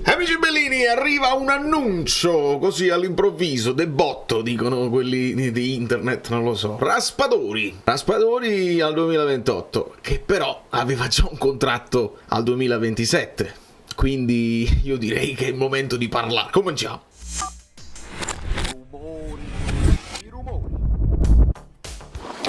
Amici bellini, arriva un annuncio così all'improvviso, de botto, dicono quelli di internet, non lo so. Raspadori al 2028, che però aveva già un contratto al 2027. Quindi io direi che è il momento di parlare. Cominciamo.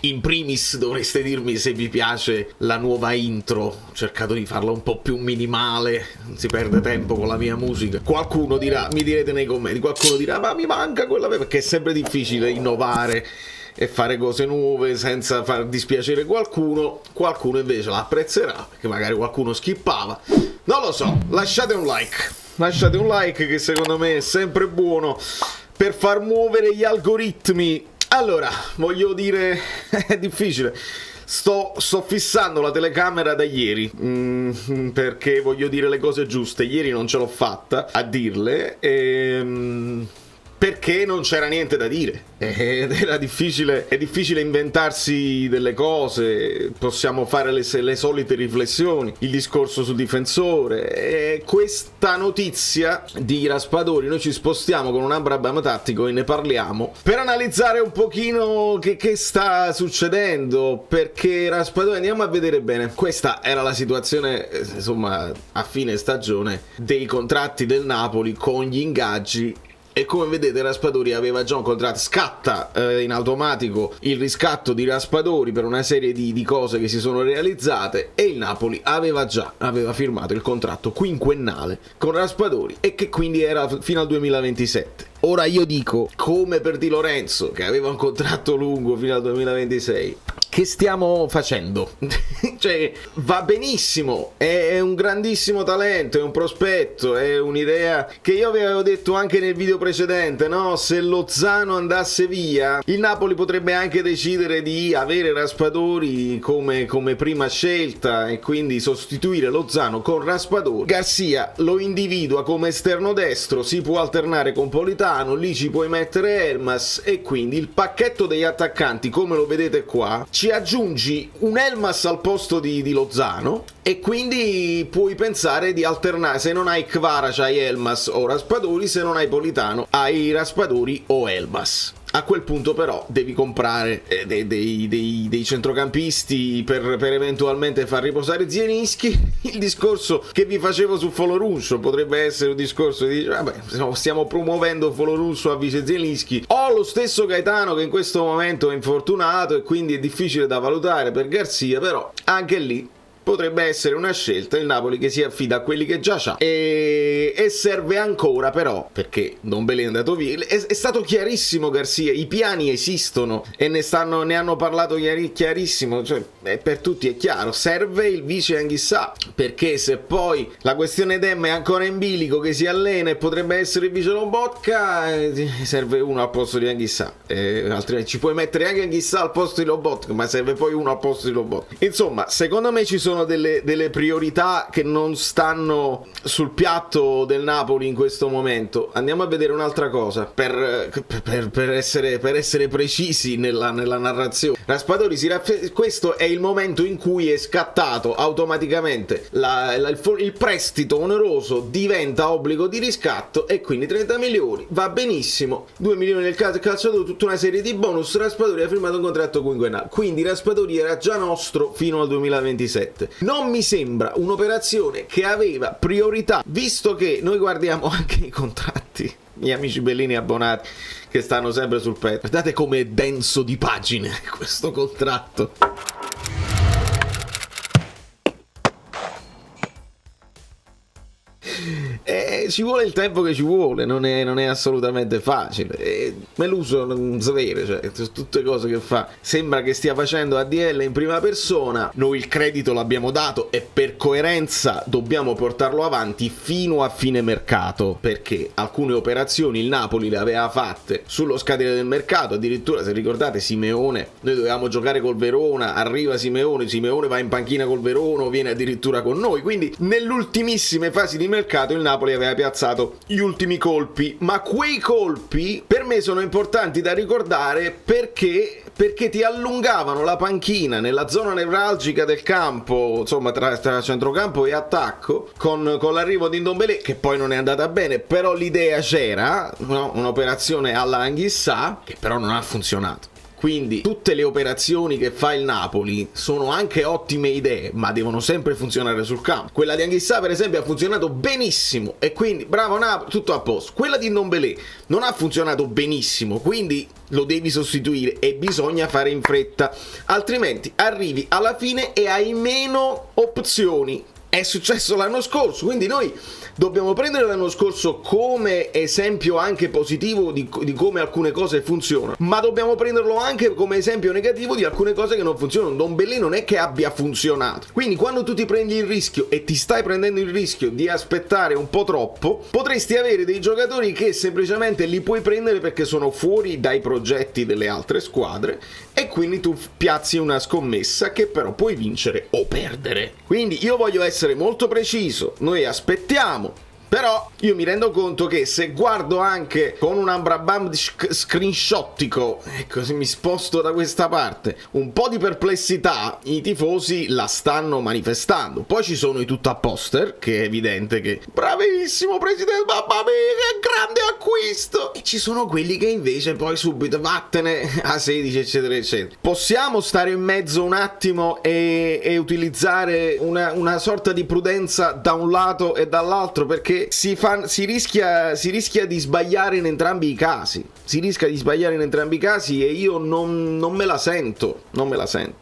In primis dovreste dirmi se vi piace la nuova intro. Ho cercato di farla un po' più minimale, non si perde tempo con la mia musica. Qualcuno dirà, mi direte nei commenti, qualcuno dirà ma mi manca quella, perché è sempre difficile innovare e fare cose nuove senza far dispiacere qualcuno. Qualcuno invece la apprezzerà, perché magari qualcuno skippava. Non lo so, lasciate un like che secondo me è sempre buono per far muovere gli algoritmi. Allora, voglio dire, è difficile. Sto fissando la telecamera da ieri, perché voglio dire le cose giuste. Ieri non ce l'ho fatta a dirle, perché non c'era niente da dire ed era difficile, è difficile inventarsi delle cose. Possiamo fare le solite riflessioni, il discorso sul difensore e questa notizia di Raspadori. Noi ci spostiamo con un Abraham tattico e ne parliamo per analizzare un pochino che sta succedendo, perché Raspadori, andiamo a vedere bene. Questa era la situazione, insomma, a fine stagione dei contratti del Napoli con gli ingaggi. E come vedete Raspadori aveva già un contratto, scatta in automatico il riscatto di Raspadori per una serie di cose che si sono realizzate, e il Napoli aveva firmato il contratto quinquennale con Raspadori e che quindi era fino al 2027. Ora io dico, come per Di Lorenzo che aveva un contratto lungo fino al 2026, che stiamo facendo? Cioè, va benissimo, è un grandissimo talento, è un prospetto, è un'idea che io vi avevo detto anche nel video precedente, no? Se Lozano andasse via, il Napoli potrebbe anche decidere di avere Raspadori come prima scelta e quindi sostituire Lozano con Raspadori. Garcia lo individua come esterno destro, si può alternare con Politano, lì ci puoi mettere Elmas, e quindi il pacchetto degli attaccanti, come lo vedete qua, ci aggiungi un Elmas al posto di Lozano e quindi puoi pensare di alternare. Se non hai Kvara c'hai Elmas o Raspadori, se non hai Politano hai Raspadori o Elmas. A quel punto però devi comprare dei centrocampisti per eventualmente far riposare Zielinski. Il discorso che vi facevo su Folorunsho potrebbe essere un discorso di dire, vabbè, stiamo promuovendo Folorunsho a vice Zielinski, o lo stesso Gaetano che in questo momento è infortunato e quindi è difficile da valutare per Garcia, però anche lì potrebbe essere una scelta il Napoli che si affida a quelli che già c'ha, e serve ancora, però, perché non ve l'è andato via, è stato chiarissimo Garcia, i piani esistono e ne hanno parlato chiarissimo, cioè per tutti è chiaro, serve il vice Anghissà, perché se poi la questione Dem è ancora in bilico che si allena e potrebbe essere il vice Lobotka, serve uno al posto di Anghissà, altrimenti ci puoi mettere anche Anghissà al posto di Lobotka, ma serve poi uno al posto di Lobotka. Insomma, secondo me ci sono delle priorità che non stanno sul piatto del Napoli in questo momento. Andiamo a vedere un'altra cosa per essere precisi nella narrazione. Raspadori questo è il momento in cui è scattato automaticamente il prestito oneroso, diventa obbligo di riscatto e quindi 30 milioni va benissimo, 2 milioni nel calciatore, tutta una serie di bonus. Raspadori ha firmato un contratto quinquennale, quindi Raspadori era già nostro fino al 2027. Non mi sembra un'operazione che aveva priorità, visto che noi guardiamo anche i contratti, gli amici bellini abbonati che stanno sempre sul pezzo. Guardate com'è denso di pagine questo contratto. Ci vuole il tempo che ci vuole, non è assolutamente facile. Meluso non sapere, cioè, tutte cose che fa, sembra che stia facendo ADL in prima persona. Noi il credito l'abbiamo dato e per coerenza dobbiamo portarlo avanti fino a fine mercato, perché alcune operazioni il Napoli le aveva fatte sullo scadere del mercato. Addirittura, se ricordate, Simeone, noi dovevamo giocare col Verona, arriva Simeone va in panchina col Verona o viene addirittura con noi, quindi nell'ultimissime fasi di mercato mercato il Napoli aveva piazzato gli ultimi colpi, ma quei colpi per me sono importanti da ricordare perché ti allungavano la panchina nella zona nevralgica del campo, insomma tra centrocampo e attacco, con l'arrivo di Ndombele, che poi non è andata bene, però l'idea c'era, no? Un'operazione alla Anghissà, che però non ha funzionato. Quindi tutte le operazioni che fa il Napoli sono anche ottime idee, ma devono sempre funzionare sul campo. Quella di Anghissà per esempio ha funzionato benissimo e quindi bravo Napoli, tutto a posto. Quella di Ndombele non ha funzionato benissimo, quindi lo devi sostituire e bisogna fare in fretta, altrimenti arrivi alla fine e hai meno opzioni. È successo l'anno scorso, quindi noi dobbiamo prendere l'anno scorso come esempio anche positivo di come alcune cose funzionano, ma dobbiamo prenderlo anche come esempio negativo di alcune cose che non funzionano. Ndombele non è che abbia funzionato, quindi quando tu ti prendi il rischio e ti stai prendendo il rischio di aspettare un po' troppo, potresti avere dei giocatori che semplicemente li puoi prendere perché sono fuori dai progetti delle altre squadre e quindi tu piazzi una scommessa che però puoi vincere o perdere. Quindi io voglio essere molto preciso, noi aspettiamo. Però io mi rendo conto che se guardo anche con un ambrabam screenshottico, ecco, se mi sposto da questa parte, un po' di perplessità, i tifosi la stanno manifestando. Poi ci sono i tuttaposter, che è evidente che bravissimo presidente, mamma mia, che grande acquisto! E ci sono quelli che invece poi subito vattene a 16 eccetera eccetera. Possiamo stare in mezzo un attimo e utilizzare una sorta di prudenza da un lato e dall'altro, perché si rischia di sbagliare in entrambi i casi. Si rischia di sbagliare in entrambi i casi e io non me la sento.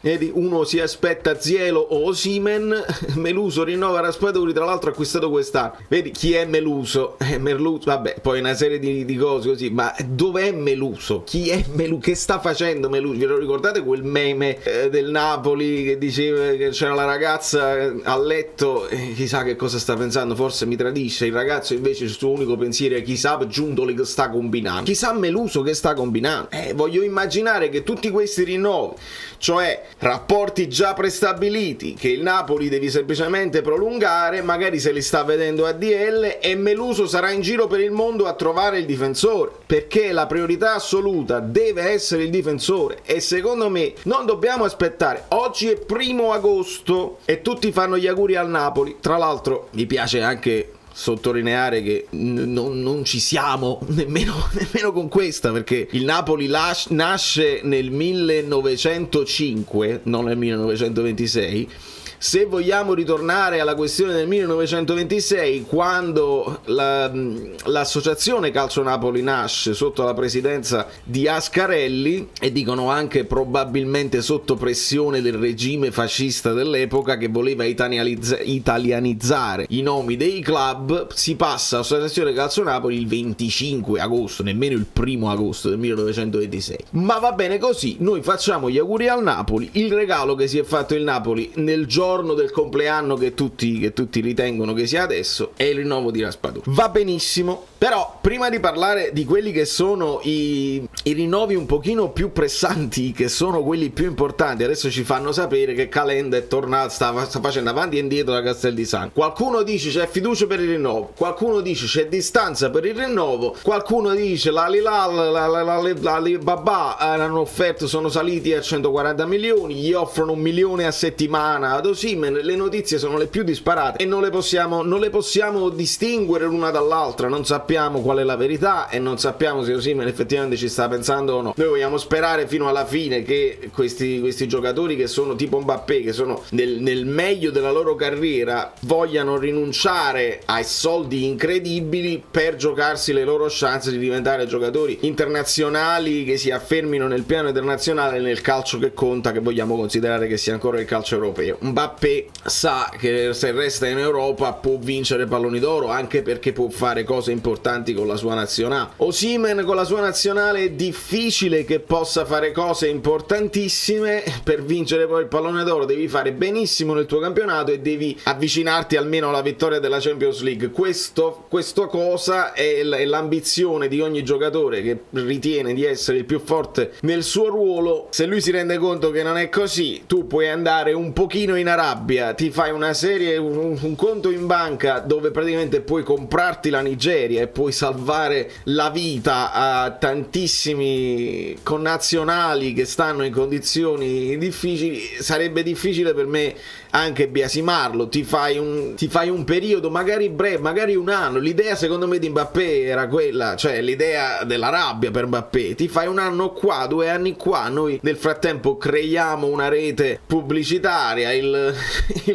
Vedi, uno si aspetta Zielo o Osimhen, Meluso rinnova Raspadori, tra l'altro acquistato quest'anno. Vedi chi è Meluso? Merluso, vabbè, poi una serie di cose così, ma dov'è Meluso? Chi è Meluso? Che sta facendo Meluso? Vi lo ricordate quel meme del Napoli che diceva che c'era la ragazza a letto e chissà che cosa sta pensando, forse mi tradisce. Il ragazzo invece il suo unico pensiero è chissà Giuntoli che sta combinando, chissà Meluso che sta combinando. Voglio immaginare che tutti questi rinnovi, cioè rapporti già prestabiliti che il Napoli devi semplicemente prolungare, magari se li sta vedendo ADL e Meluso sarà in giro per il mondo a trovare il difensore, perché la priorità assoluta deve essere il difensore. E secondo me non dobbiamo aspettare. Oggi è 1° agosto e tutti fanno gli auguri al Napoli. Tra l'altro mi piace anche sottolineare che non ci siamo nemmeno con questa, perché il Napoli nasce nel 1905, non nel 1926. Se vogliamo ritornare alla questione del 1926, quando l'associazione Calcio Napoli nasce sotto la presidenza di Ascarelli, e dicono anche probabilmente sotto pressione del regime fascista dell'epoca che voleva italianizzare i nomi dei club, si passa all'associazione Calcio Napoli il 25 agosto, nemmeno il 1° agosto del 1926. Ma va bene così, noi facciamo gli auguri al Napoli. Il regalo che si è fatto il Napoli nel giorno del compleanno che tutti ritengono che sia adesso è il rinnovo di Raspadori. Va benissimo, però prima di parlare di quelli che sono i rinnovi un pochino più pressanti, che sono quelli più importanti, adesso ci fanno sapere che Calenda è tornato, sta facendo avanti e indietro da Castel di Sangro. Qualcuno dice c'è fiducia per il rinnovo, qualcuno dice c'è distanza per il rinnovo, qualcuno dice l'Alibaba hanno offerto, sono saliti a 140 milioni, gli offrono 1 milione a settimana ad Osimhen. Le notizie sono le più disparate e non le possiamo distinguere l'una dall'altra. Non sappiamo qual è la verità e non sappiamo se Osimhen effettivamente ci sta pensando o no. Noi vogliamo sperare fino alla fine che questi giocatori che sono tipo Mbappé, che sono nel meglio della loro carriera, vogliano rinunciare ai soldi incredibili per giocarsi le loro chance di diventare giocatori internazionali che si affermino nel piano internazionale, nel calcio che conta, che vogliamo considerare che sia ancora il calcio europeo. Mbappé sa che se resta in Europa può vincere palloni d'oro, anche perché può fare cose importanti con la sua nazionale. Osimhen con la sua nazionale è difficile che possa fare cose importantissime. Per vincere poi il pallone d'oro devi fare benissimo nel tuo campionato e devi avvicinarti almeno alla vittoria della Champions League. Questa cosa è l'ambizione di ogni giocatore che ritiene di essere il più forte nel suo ruolo. Se lui si rende conto che non è così, tu puoi andare un pochino in Arabia, ti fai una serie, un conto in banca dove praticamente puoi comprarti la Nigeria e puoi salvare la vita a tantissimi connazionali che stanno in condizioni difficili, sarebbe difficile per me anche biasimarlo. Ti fai un periodo magari breve, magari un anno. L'idea secondo me di Mbappé era quella, cioè l'idea dell'Arabia per Mbappé. Ti fai un anno qua, 2 anni qua, noi nel frattempo creiamo una rete pubblicitaria, il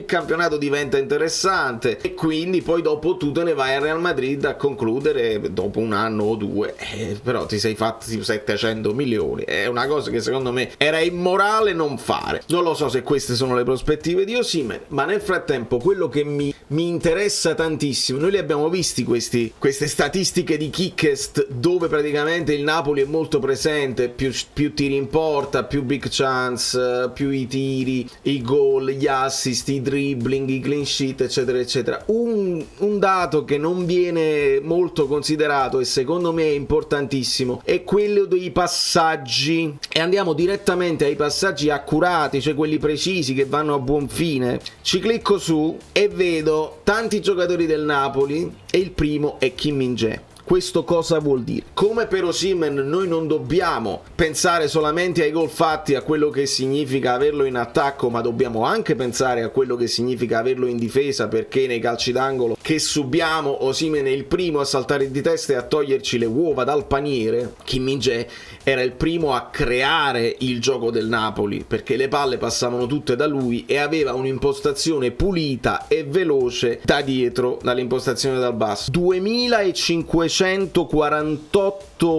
campionato diventa interessante e quindi poi dopo tu te ne vai al Real Madrid a concludere dopo un anno o 2, però ti sei fatti 700 milioni. È una cosa che secondo me era immorale non fare. Non lo so se queste sono le prospettive di Osimhen, ma nel frattempo quello che mi interessa tantissimo, noi li abbiamo visti queste statistiche di Kickest dove praticamente il Napoli è molto presente, più tiri in porta, più big chance, più i tiri, i gol, gli assist, i dribbling, i clean sheet, eccetera eccetera. Un dato che non viene molto considerato e secondo me è importantissimo è quello dei passaggi, e andiamo direttamente ai passaggi accurati, cioè quelli precisi che vanno a buon fine. Ci clicco su e vedo tanti giocatori del Napoli e il primo è Kim Min-jae. Questo cosa vuol dire? Come per Osimhen noi non dobbiamo pensare solamente ai gol fatti, a quello che significa averlo in attacco, ma dobbiamo anche pensare a quello che significa averlo in difesa, perché nei calci d'angolo che subiamo Osimhen è il primo a saltare di testa e a toglierci le uova dal paniere. Kim Min-jae era il primo a creare il gioco del Napoli, perché le palle passavano tutte da lui e aveva un'impostazione pulita e veloce da dietro, dall'impostazione dal basso. 2548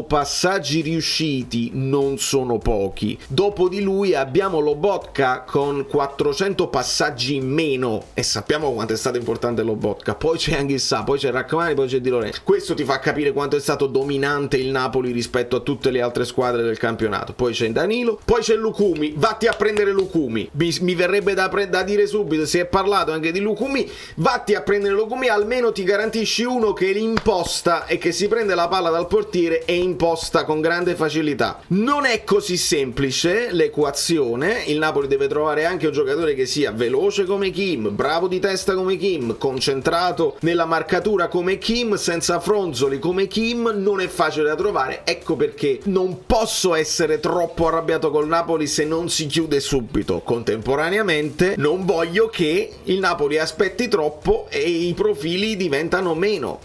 passaggi riusciti non sono pochi. Dopo di lui abbiamo Lobotka con 400 passaggi in meno e sappiamo quanto è stato importante Lobotka. Poi c'è Anghissà, poi c'è Rachmani, poi c'è Di Lorenzo. Questo ti fa capire quanto è stato dominante il Napoli rispetto a tutte le altre squadre del campionato. Poi c'è Danilo, poi c'è Lukumi. Vatti a prendere Lukumi. Mi verrebbe da dire subito, si è parlato anche di Lukumi, vatti a prendere Lukumi, almeno ti garantisci uno che l'imposta e che si prende la palla dal portiere e imposta con grande facilità. Non è così semplice l'equazione. Il Napoli deve trovare anche un giocatore che sia veloce come Kim, bravo di testa come Kim, concentrato nella marcatura come Kim, senza fronzoli come Kim. Non è facile da trovare. Ecco perché non posso essere troppo arrabbiato col Napoli se non si chiude subito. Contemporaneamente non voglio che il Napoli aspetti troppo e i profili diventano meno,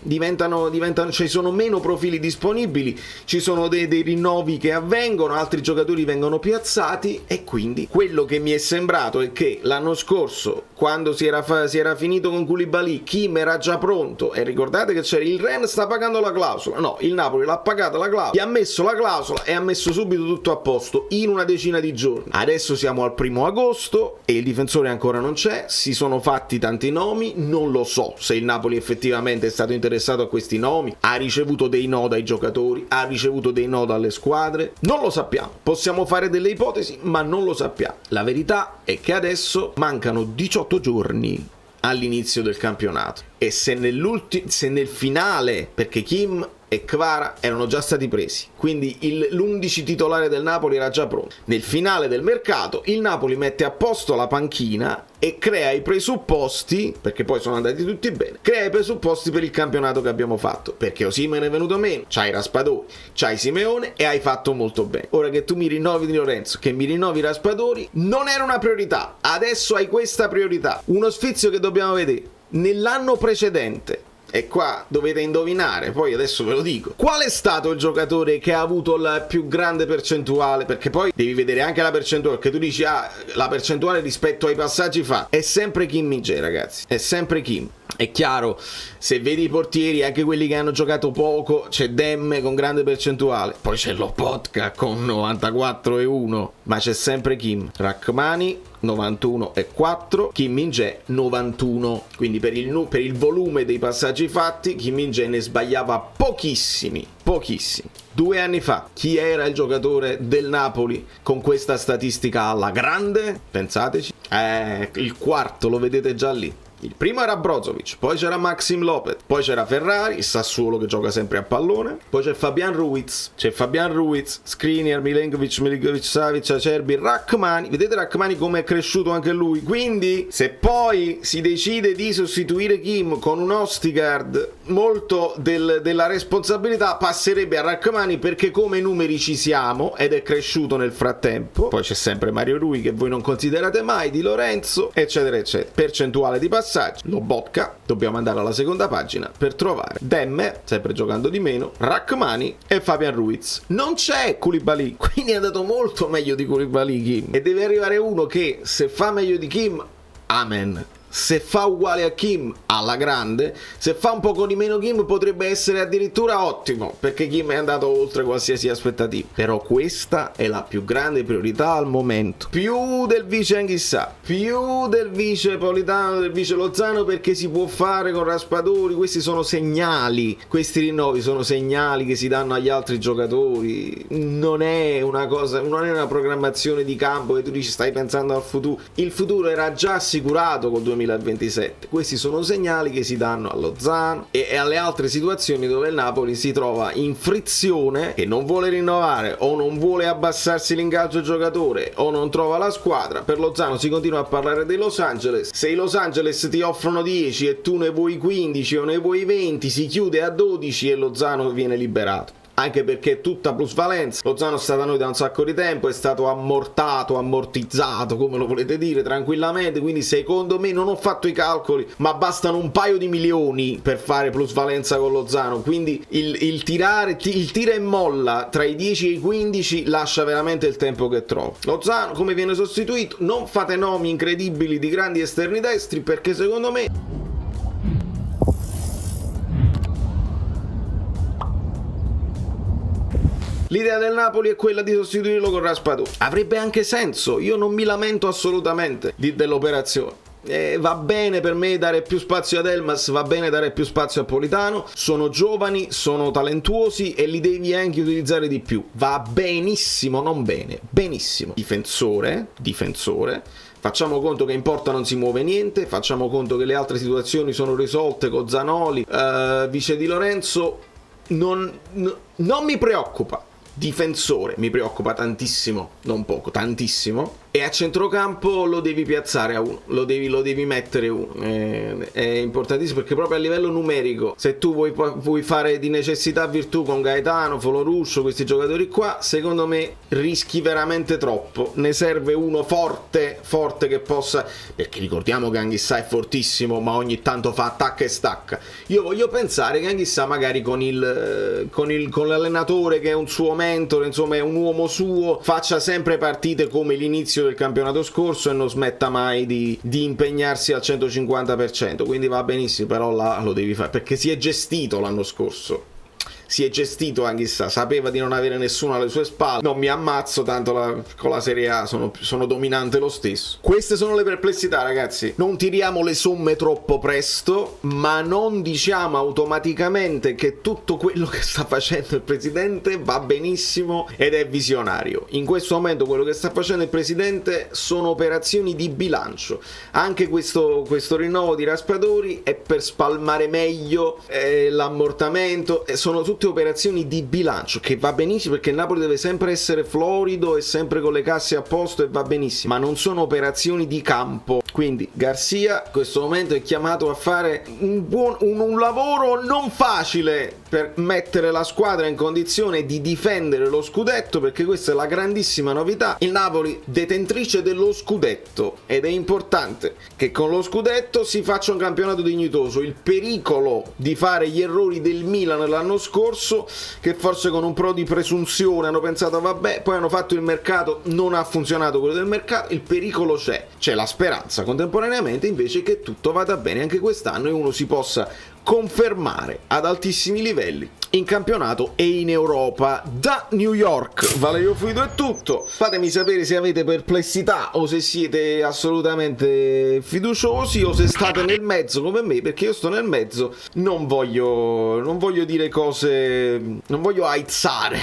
ci sono meno profili disponibili, ci sono dei rinnovi che avvengono, altri giocatori vengono piazzati, e quindi quello che mi è sembrato è che l'anno scorso, quando si era finito con Koulibaly, Kim era già pronto, e ricordate che c'era il Ren sta pagando la clausola. No, il Napoli l'ha pagata la clausola, gli ha messo la clausola e ha messo subito tutto a posto in una decina di giorni. Adesso siamo al 1° agosto e il difensore ancora non c'è, si sono fatti tanti nomi, non lo so se il Napoli effettivamente è stato interessato a questi nomi, ha ricevuto dei no dai giocatori, ha ricevuto dei no dalle squadre, non lo sappiamo. Possiamo fare delle ipotesi, ma non lo sappiamo. La verità è che adesso mancano 18 giorni all'inizio del campionato e se nel finale, perché Kim e Kvara erano già stati presi, quindi l'11 titolare del Napoli era già pronto. Nel finale del mercato il Napoli mette a posto la panchina e crea i presupposti, perché poi sono andati tutti bene, crea i presupposti per il campionato che abbiamo fatto, perché Osimhen è venuto meno, c'hai Raspadori, c'hai Simeone e hai fatto molto bene. Ora che tu mi rinnovi Di Lorenzo, che mi rinnovi Raspadori, non era una priorità, adesso hai questa priorità. Uno sfizio che dobbiamo vedere: nell'anno precedente, e qua dovete indovinare, poi adesso ve lo dico, qual è stato il giocatore che ha avuto la più grande percentuale, perché poi devi vedere anche la percentuale, che tu dici la percentuale rispetto ai passaggi fa, è sempre Kim Min-jae, ragazzi, è sempre Kim. È chiaro, se vedi i portieri, anche quelli che hanno giocato poco, c'è Demme con grande percentuale, poi c'è Lobotka con 94,1, ma c'è sempre Kim. Rachmani 91,4, Kim Min-jae 91. Quindi per il volume dei passaggi fatti Kim Min-jae ne sbagliava pochissimi. 2 anni fa chi era il giocatore del Napoli con questa statistica alla grande? Pensateci. Il quarto, lo vedete già lì. Il primo era Brozovic, poi c'era Maxim Lopez, poi c'era Ferrari, il Sassuolo che gioca sempre a pallone, poi c'è Fabian Ruiz, Skriniar, Milenkovic, Savic, Acerbi, Rachmani. Vedete Rachmani come è cresciuto anche lui? Quindi se poi si decide di sostituire Kim con un Ostigard, molto della responsabilità passerebbe a Rachmani, perché come numeri ci siamo ed è cresciuto nel frattempo. Poi c'è sempre Mario Rui che voi non considerate mai, Di Lorenzo, eccetera eccetera. Percentuale di passaggi, Lobotka, dobbiamo andare alla seconda pagina per trovare Demme, sempre giocando di meno, Rachmani e Fabian Ruiz. Non c'è Koulibaly, quindi è andato molto meglio di Koulibaly Kim, e deve arrivare uno che se fa meglio di Kim, amen. Se fa uguale a Kim, alla grande. Se fa un poco di meno Kim, potrebbe essere addirittura ottimo, perché Kim è andato oltre qualsiasi aspettativa. Però questa è la più grande priorità al momento, più del vice Anghissà, più del vice Politano, del vice Lozano, perché si può fare con Raspadori. Questi sono segnali, questi rinnovi sono segnali che si danno agli altri giocatori. Non è una cosa, non è una programmazione di campo che tu dici stai pensando al futuro. Il futuro era già assicurato col 2027. Questi sono segnali che si danno a Lozano e alle altre situazioni dove il Napoli si trova in frizione, che non vuole rinnovare o non vuole abbassarsi l'ingaggio giocatore o non trova la squadra. Per Lozano si continua a parlare dei Los Angeles. Se i Los Angeles ti offrono 10 e tu ne vuoi 15 o ne vuoi 20, si chiude a 12 e Lozano viene liberato. Anche perché è tutta plusvalenza. Lozano sta da noi da un sacco di tempo, è stato ammortizzato, come lo volete dire, tranquillamente. Quindi secondo me, non ho fatto i calcoli, ma bastano un paio di milioni per fare plusvalenza con Lozano. Quindi il tira e molla tra i 10 e i 15 lascia veramente il tempo che trova. Lozano come viene sostituito? Non fate nomi incredibili di grandi esterni destri, perché secondo me l'idea del Napoli è quella di sostituirlo con Raspadori. Avrebbe anche senso, io non mi lamento assolutamente dell'operazione. Va bene per me dare più spazio ad Elmas, va bene dare più spazio a Politano, sono giovani, sono talentuosi e li devi anche utilizzare di più. Va benissimo, non bene, benissimo. Difensore, facciamo conto che in porta non si muove niente, facciamo conto che le altre situazioni sono risolte con Zanoli, vice Di Lorenzo, non mi preoccupa. Difensore mi preoccupa tantissimo, non poco, tantissimo. E a centrocampo lo devi piazzare a uno, lo devi mettere uno. È importantissimo, perché proprio a livello numerico, se tu vuoi fare di necessità virtù con Gaetano, Foloruscio, questi giocatori qua, secondo me rischi veramente troppo. Ne serve uno forte che possa, perché ricordiamo che Anghissà è fortissimo, ma ogni tanto fa attacca e stacca. Io voglio pensare che Anghissà magari con l'allenatore che è un suo mentore, insomma è un uomo suo, faccia sempre partite come l'inizio del campionato scorso e non smetta mai di impegnarsi al 150%. Quindi va benissimo, però là lo devi fare, perché si è gestito l'anno scorso. Si è gestito Anghissà, sapeva di non avere nessuno alle sue spalle. Non mi ammazzo, tanto con la Serie A sono dominante lo stesso. Queste sono le perplessità, ragazzi. Non tiriamo le somme troppo presto, ma non diciamo automaticamente che tutto quello che sta facendo il presidente va benissimo ed è visionario. In questo momento quello che sta facendo il presidente sono operazioni di bilancio. Anche questo rinnovo di Raspadori è per spalmare meglio l'ammortamento, sono tutte operazioni di bilancio, che va benissimo, perché il Napoli deve sempre essere florido e sempre con le casse a posto, e va benissimo, ma non sono operazioni di campo. Quindi Garcia in questo momento è chiamato a fare un lavoro non facile per mettere la squadra in condizione di difendere lo scudetto, perché questa è la grandissima novità. Il Napoli detentrice dello scudetto, ed è importante che con lo scudetto si faccia un campionato dignitoso. Il pericolo di fare gli errori del Milan l'anno scorso, che forse con un po' di presunzione hanno pensato vabbè, poi hanno fatto il mercato, non ha funzionato quello del mercato. Il pericolo c'è la speranza contemporaneamente invece che tutto vada bene anche quest'anno e uno si possa confermare ad altissimi livelli in campionato e in Europa. Da New York, Valerio Fluido è tutto. Fatemi sapere se avete perplessità o se siete assolutamente fiduciosi o se state nel mezzo come me, perché io sto nel mezzo. Non voglio dire cose, non voglio aizzare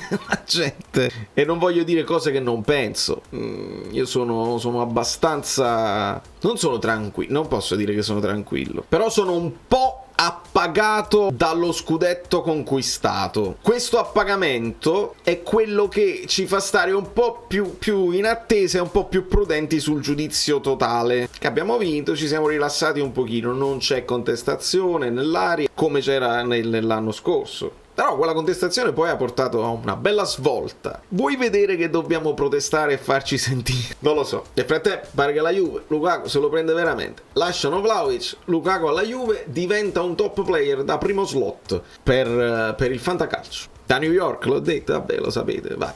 la gente e non voglio dire cose che non penso. Io sono abbastanza, non sono tranquillo, non posso dire che sono tranquillo, però sono un po' appagato dallo scudetto conquistato. Questo appagamento è quello che ci fa stare un po' più in attesa e un po' più prudenti sul giudizio totale. Che abbiamo vinto, ci siamo rilassati un pochino, non c'è contestazione nell'aria come c'era nell'anno scorso. Però quella contestazione poi ha portato a una bella svolta. Vuoi vedere che dobbiamo protestare e farci sentire? Non lo so. Nel frattempo pare che la Juve, Lukaku se lo prende veramente. Lasciano Vlahovic, Lukaku alla Juve, diventa un top player da primo slot per il fantacalcio. Da New York, l'ho detto, vabbè, lo sapete, vai.